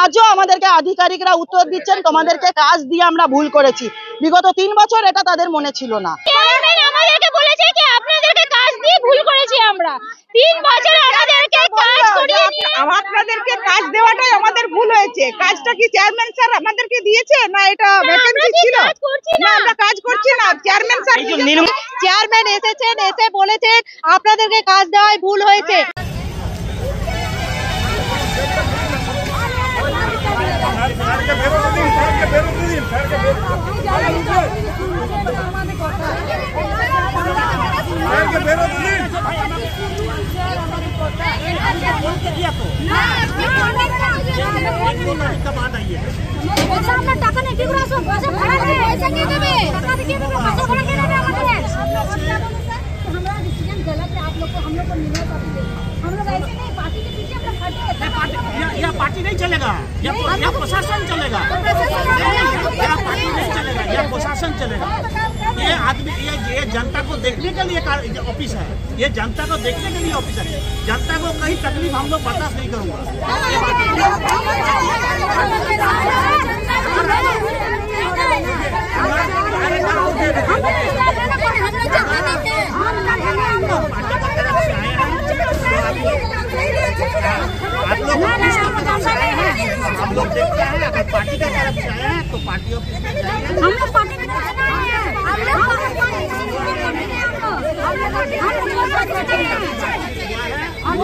আজও আমাদেরকে আধিকারিকরা উত্তর দিচ্ছেন তোমাদেরকে কাজ দিয়ে আমরা ভুল করেছি। বিগত 3 বছর এটা তাদের মনে ছিল না। আমাদেরকে বলেছে যে আপনাদেরকে কাজ দিয়ে ভুল করেছি আমরা। 3 বছর আমাদেরকে কাজ করিয়ে নিয়ে আপনাদেরকে কাজ দেওয়াটাই আমাদের ভুল হয়েছে। কাজটা কি চেয়ারম্যান স্যার আমাদেরকে দিয়েছে না এটা ভ্যাকেন্সি ছিল? না, আমরা কাজ করছি না। চেয়ারম্যান স্যার চেয়ারম্যান এসেছেন, এসে বলেছেন আপনাদেরকে কাজ দেওয়াই ভুল হয়েছে। টাকা নেই, কি করে আসো? পয়সা ভাড়া নেই, পয়সা কে দেবে? টাকা দিয়ে দেবে, পয়সা ভাড়া কে দেবে আমাদের? हमारा डिसीजन गलत है। आप लोग को, हम लोग को निर्णय कर दीजिए। हम लोग ऐसे नहीं, पार्टी के पीछे हम लोग खड़े हैं। यह पार्टी नहीं चलेगा, यह प्रशासन चलेगा। यह पार्टी नहीं चलेगा, यह प्रशासन चलेगा। ये आदमी, ये जनता को देखने के लिए ऑफिस है। ये जनता को देखने के लिए ऑफिस है। जनता को कहीं तकलीफ हम लोग बर्दाश्त नहीं करूँगा। आप लोग ऑफिस की तरफ से आए हैं, हम लोग देखते हैं। अगर पार्टी का तरफ से आए हैं तो पार्टी ऑफिस में जाएंगे। हम लोग पार्टी की तरफ से आए हैं। हम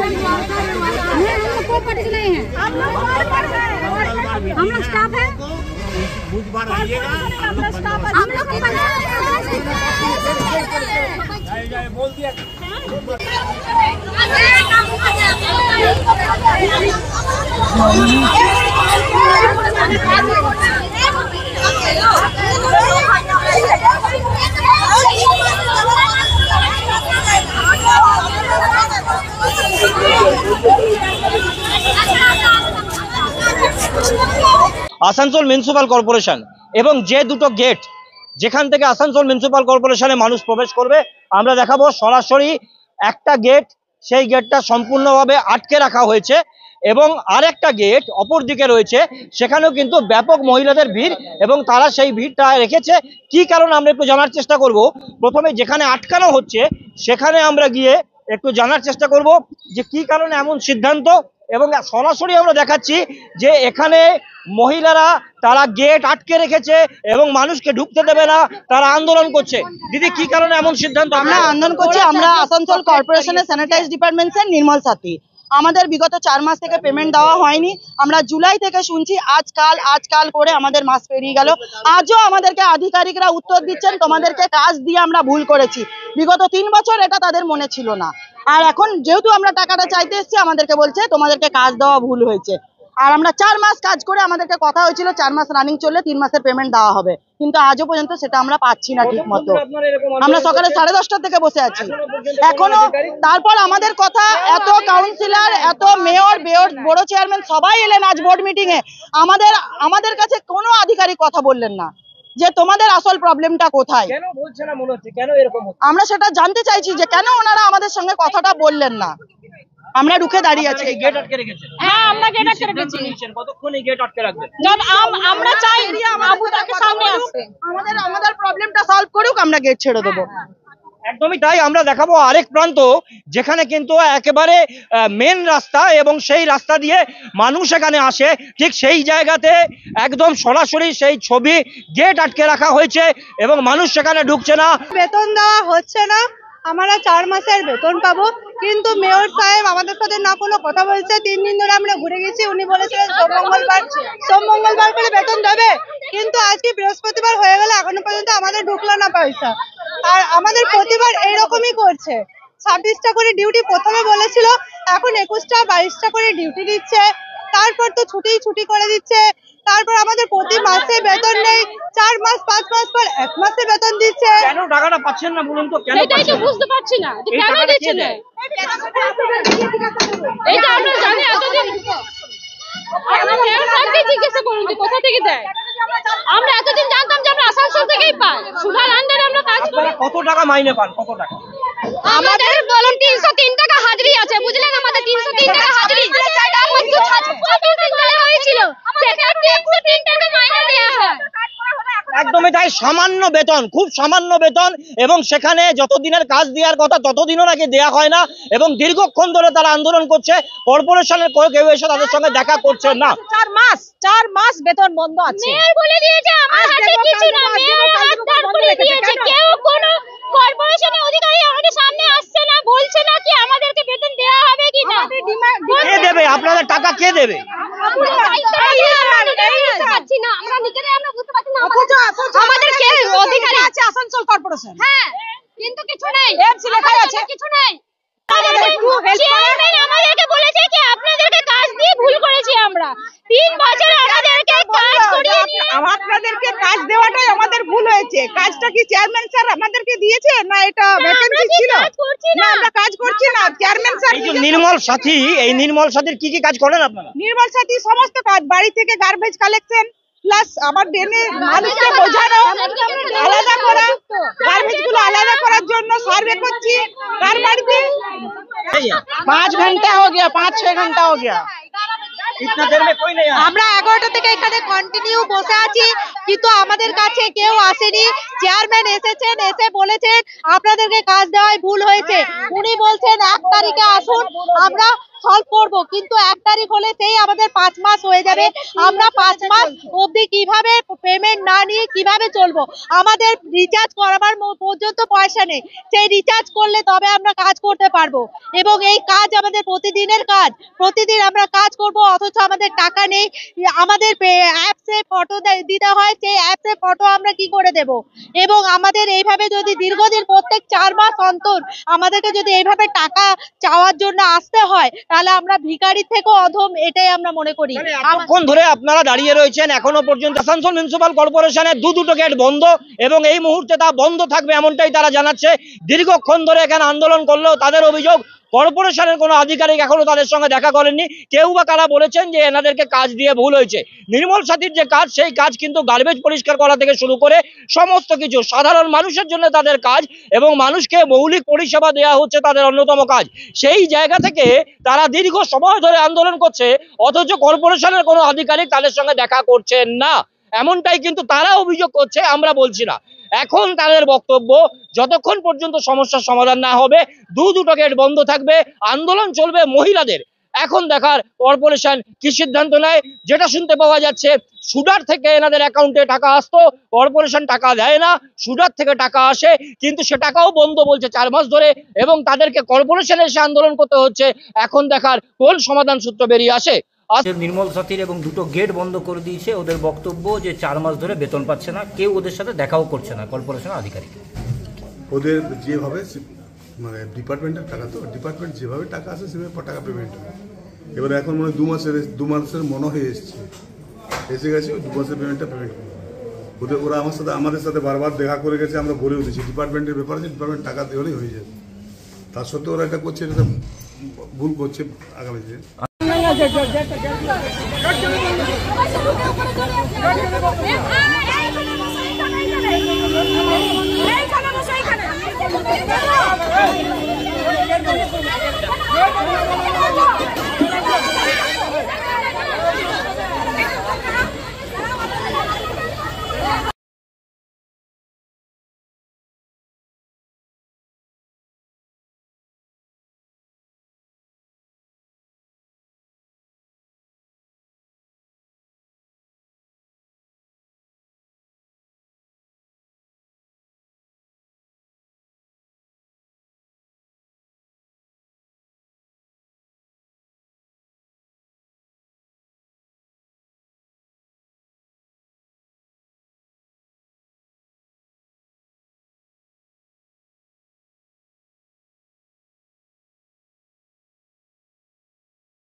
लोग कोई पार्टी से नहीं है। हम लोग स्टाफ है। बुधवार आइएगा, हम लोग बोल दिया। আসানসোল মিউনিসিপাল কর্পোরেশন এবং যে দুটো গেট যেখান থেকে আসানসোল মিউনিসিপাল কর্পোরেশনে মানুষ প্রবেশ করবে আমরা দেখাবো সরাসরি একটা গেট, সেই গেটটা সম্পূর্ণভাবে আটকে রাখা হয়েছে এবং আরেকটা গেট অপর দিকে রয়েছে, সেখানেও কিন্তু ব্যাপক মহিলাদের ভিড় এবং তারা সেই ভিড়টা রেখেছে কি কারণে আমরা একটু জানার চেষ্টা করব। প্রথমে যেখানে আটকানো হচ্ছে সেখানে আমরা গিয়ে একটু জানার চেষ্টা করব যে কি কারণে এমন সিদ্ধান্ত, এবং সরাসরি আমরা দেখাচ্ছি যে এখানে মহিলারা তারা গেট আটকে রেখেছে এবং মানুষকে ঢুকতে দেবে না, তারা আন্দোলন করছে। দিদি কি কারণে এমন সিদ্ধান্ত? আমরা আন্দোলন করছি, আমরা আসানসোল কর্পোরেশনের স্যানিটাইজ ডিপার্টমেন্টের নির্মল সাথী। আমাদের বিগত 4 মাস থেকে পেমেন্ট দেওয়া হয়নি। আমরা জুলাই থেকে শুনছি, আজকাল করে আমাদের মাস পেরিয়ে গেল। আজও আমাদেরকে আধিকারিকরা উত্তর দিচ্ছেন তোমাদেরকে কাজ দিয়ে আমরা ভুল করেছি। বিগত 3 বছর এটা তাদের মনে ছিল না। আর এখন যেহেতু আমরা টাকাটা চাইতে এসেছি, আমাদেরকে বলছে তোমাদেরকে কাজ দেওয়া ভুল হয়েছে। আর আমরা 4 মাস কাজ করে আমাদেরকে কথা হয়েছিল 4 মাস রানিং চললে 3 মাসের পেমেন্ট দেওয়া হবে, কিন্তু আজও পর্যন্ত সেটা আমরা পাচ্ছি না ঠিক মতো। আমরা সকালে 10:30 থেকে বসে আছি এখনো। তারপর আমাদের কথা এত কাউন্সিলর, এত মেয়র, বড় চেয়ারম্যান সবাই এলেন আজ বোর্ড মিটিং এ। আমাদের কাছে কোনো আধিকারিক কথা বললেন না যে তোমাদের আসল প্রবলেমটা কোথায়। কেন বলছে না মনে হচ্ছে, কেন এরকম হচ্ছে? আমরা সেটা জানতে চাইছি যে কেন ওনারা আমাদের সঙ্গে কথাটা বললেন না। আমরা রুখে দাঁড়িয়ে আছি। গেট আটকে রেখেছেন? হ্যাঁ, আমরা গেট আটকে রেখেছি। কতক্ষণ এই গেট আটকে রাখবেন? আমরা চাই আবু তাকে সামনে আসতে, আমাদের প্রবলেমটা সলভ করুক, আমরা গেট ছেড়ে দেবো। একদমই তাই। আমরা দেখাবো আরেক প্রান্ত যেখানে কিন্তু একেবারে মেন রাস্তা এবং সেই রাস্তা দিয়ে মানুষ এখানে আসে, ঠিক সেই জায়গাতে একদম সরাসরি সেই ছবি, গেট আটকে রাখা হয়েছে এবং মানুষ সেখানে ঢুকছে না। বেতন দেওয়া হচ্ছে না। আমরা 4 মাসের বেতন পাবো, কিন্তু মেয়র সাহেব আমাদের সাথে না কোনো কথা বলছে। 3 দিন ধরে আমরা ঘুরে গেছি। উনি বলেছিলেন সোম মঙ্গলবার করে বেতন দেবে, কিন্তু আজকে বৃহস্পতিবার হয়ে গেল, এখনো পর্যন্ত আমাদের ঢুকলো না পয়সা। আর আমাদের প্রতিবার এইরকমই করছে। 26টা করে ডিউটি প্রথমে বলেছিল, এখন 21টা 22টা করে ডিউটি দিচ্ছে। তারপর তো ছুটি করে দিচ্ছে। তারপর আমাদের প্রতি মাসে বেতন নেই। 4 মাস 5 মাস পর 1 মাসে বেতন দিচ্ছে। কেন টাকাটা পাচ্ছেন না বলুন তো? কেন এটাই তো বুঝতে পারছি না যে কেন দিচ্ছে না। এটা আমরা জানি এতদিন। আমরা মেয়র সাহেবকে জিজ্ঞাসা করুন যে কোথা থেকে দেয়। আমরা এতদিন জানতাম যে আমরা আসানসোল থেকেই পাই। সুভার আন্ডারে আমরা কাজ করি। কত টাকা মাইনে পান? কত টাকা? আমাদের বলুন 303 টাকা হাজিরি আছে, বুঝলেন? আমাদের 303 টাকা হাজিরি। তার মধ্যে 25 দিন ধরে দিয়েছিল, সেখানে 303 টাকা মাইনে দেওয়া হয়। একদমই তাই, সামান্য বেতন, খুব সামান্য বেতন, এবং সেখানে যতদিনের কাজ দেওয়ার কথা ততদিনও নাকি দেওয়া হয় না, এবং দীর্ঘক্ষণ ধরে তারা আন্দোলন করছে। কর্পোরেশনের কেউ এসে তাদের সঙ্গে দেখা করছে না। 4 মাস বেতন বন্ধ আছে। মেয়র বলে দিয়েছে আমার হাতে কিছু না, মেয়র হাত দাঁড় করে দিয়েছে। কেউ কোনো কর্পোরেশনের অধিকারী আমাদের সামনে আসছে না, বলছে না কি আমাদেরকে বেতন দেওয়া হবে কি না। কে দেবে আপনাদের টাকা, কে দেবে? আমরা নিজেরাই আমরা বুঝতে পারছি না আমাদের কে অধিকারী আছে। আসানসোল কর্পোরেশন, হ্যাঁ, কিন্তু কিছু নেই, কিছু নেই। চেয়ারম্যান আমাদেরকে বলেছে কি আপনাদেরকে কাজ দিয়ে ভুল করেছি আমরা। 3 বছর আমাদেরকে কাজ করিয়ে নিয়ে আপনাদেরকে কাজ দেওয়াটাই আমাদের ভুল হয়েছে। কাজটা কি চেয়ারম্যান স্যার আমাদেরকে দিয়েছে না এটা ভ্যাকেন্সি ছিল? না, আমরা কাজ করছি না। চেয়ারম্যান স্যার এই যে নির্মল সাথী, এই নির্মল সাথীর কি কি কাজ করেন আপনারা? নির্মল সাথী সমস্ত কাজ, বাড়ি থেকে গার্বেজ কালেকশন প্লাস আমার ড্রেনে মানুষকে বোঝানো, আলাদা করা, গার্বেজ গুলো আলাদা করার জন্য সার্ভে করছি কার বাড়িতে। 5 ঘন্টা हो गया, 5-6 ঘন্টা हो गया। ইতনা দের মে কোই নেই আয়া। আমরা 11টা থেকে এখানে কন্টিনিউ বসে আছি, কিন্তু আমাদের কাছে কেউ আসেনি। চেয়ারম্যান এসেছেন, এসে বলেছেন আপনাদেরকে কাজ দেওয়ায় ভুল হয়েছে। উনি বলছেন 1 তারিখে আসুন, আমরা সলভ করব, কিন্তু 1 তারিখ হলে সেই আমাদের 5 মাস হয়ে যাবে। আমরা 5 মাস অবধি কিভাবে পেমেন্ট না নিয়ে কিভাবে চলবো? আমাদের রিচার্জ করাবার পর্যন্ত পয়সা নেই। সেই রিচার্জ করলে তবে আমরা কাজ করতে পারবো, এবং এই কাজ আমাদের প্রতিদিনের কাজ। প্রতিদিন আমরা কাজ করব, অথচ আমাদের টাকা নেই। আমাদের অ্যাপসে ফটো দিতে হয়, সেই অ্যাপসে ফটো আমরা কি করে দেব? এবং আমাদের এইভাবে যদি দীর্ঘদিন প্রত্যেক 4 মাস অন্তর আমাদেরকে যদি এইভাবে টাকা চাওয়ার জন্য আসতে হয়, তাহলে আমরা ভিখারির থেকেও অধম, এটাই আমরা মনে করি। এতক্ষণ ধরে আপনারা দাঁড়িয়ে রয়েছেন, এখনো পর্যন্ত আসানসোল মিউনিসিপাল কর্পোরেশনের দুটো গেট বন্ধ, এবং এই মুহূর্তে তা বন্ধ থাকবে এমনটাই তারা জানাচ্ছে। দীর্ঘক্ষণ ধরে এখানে আন্দোলন করলেও তাদের অভিযোগ কর্পোরেশনের কোনো আধিকারিক এখনো তাদের সঙ্গে দেখা করেননি। কেউ বা কারা বলেছেন যে এনাদেরকে কাজ দিয়ে ভুল হয়েছে। নির্মল সাথীর যে কাজ, সেই কাজ কিন্তু গার্বেজ পরিষ্কার করা থেকে শুরু করে সমস্ত কিছু সাধারণ মানুষের জন্য তাদের কাজ, এবং মানুষকে মৌলিক পরিষেবা দেওয়া হচ্ছে তাদের অন্যতম কাজ। সেই জায়গা থেকে তারা দীর্ঘ সময় ধরে আন্দোলন করছে, অথচ কর্পোরেশনের কোনো আধিকারিক তাদের সঙ্গে দেখা করছেন না, এমনটাই কিন্তু তারা অভিযোগ করছে, আমরা বলছি না। এখন তাদের বক্তব্য, যতক্ষণ পর্যন্ত সমস্যার সমাধান না হবে দুটো গেট বন্ধ থাকবে, আন্দোলন চলবে মহিলাদের। এখন দেখার কর্পোরেশন কি সিদ্ধান্ত নেয়। যেটা শুনতে পাওয়া যাচ্ছে, সুডার থেকে এনাদের অ্যাকাউন্টে টাকা আসতো, কর্পোরেশন টাকা দেয় না, সুডার থেকে টাকা আসে, কিন্তু সে টাকাও বন্ধ বলছে 4 মাস ধরে, এবং তাদেরকে কর্পোরেশনে এসে আন্দোলন করতে হচ্ছে। এখন দেখার কোন সমাধান সূত্র বেরিয়ে আসে। নির্মল সাথীর এবং দুটো গেট বন্ধ করে দিয়েছে। ওদের বক্তব্য যে 4 মাস ধরে বেতন পাচ্ছে না, কেউ ওদের সাথে দেখাও করছে না কর্পোরেশনের আধিকারিক। ওদের যেভাবে মানে ডিপার্টমেন্টের টাকা, তো ডিপার্টমেন্ট যেভাবে টাকা আসে সেভাবে টাকা পেমেন্ট হবে। এবারে এখন মনে হয় 2 মাসের মনে হয়ে এসে গেছে, 2 মাসের পেমেন্টটা পেমেন্ট করবে। ওরা আমাদের সাথে বারবার দেখা করে গেছে, আমরা বলেও দিচ্ছি ডিপার্টমেন্টের ব্যাপারে যে ডিপার্টমেন্ট টাকা দেওয়ারই হয়ে যাবে। তার সত্ত্বেও ওরা এটা করছে, এটা ভুল করছে আগামী দিনে। এইখানে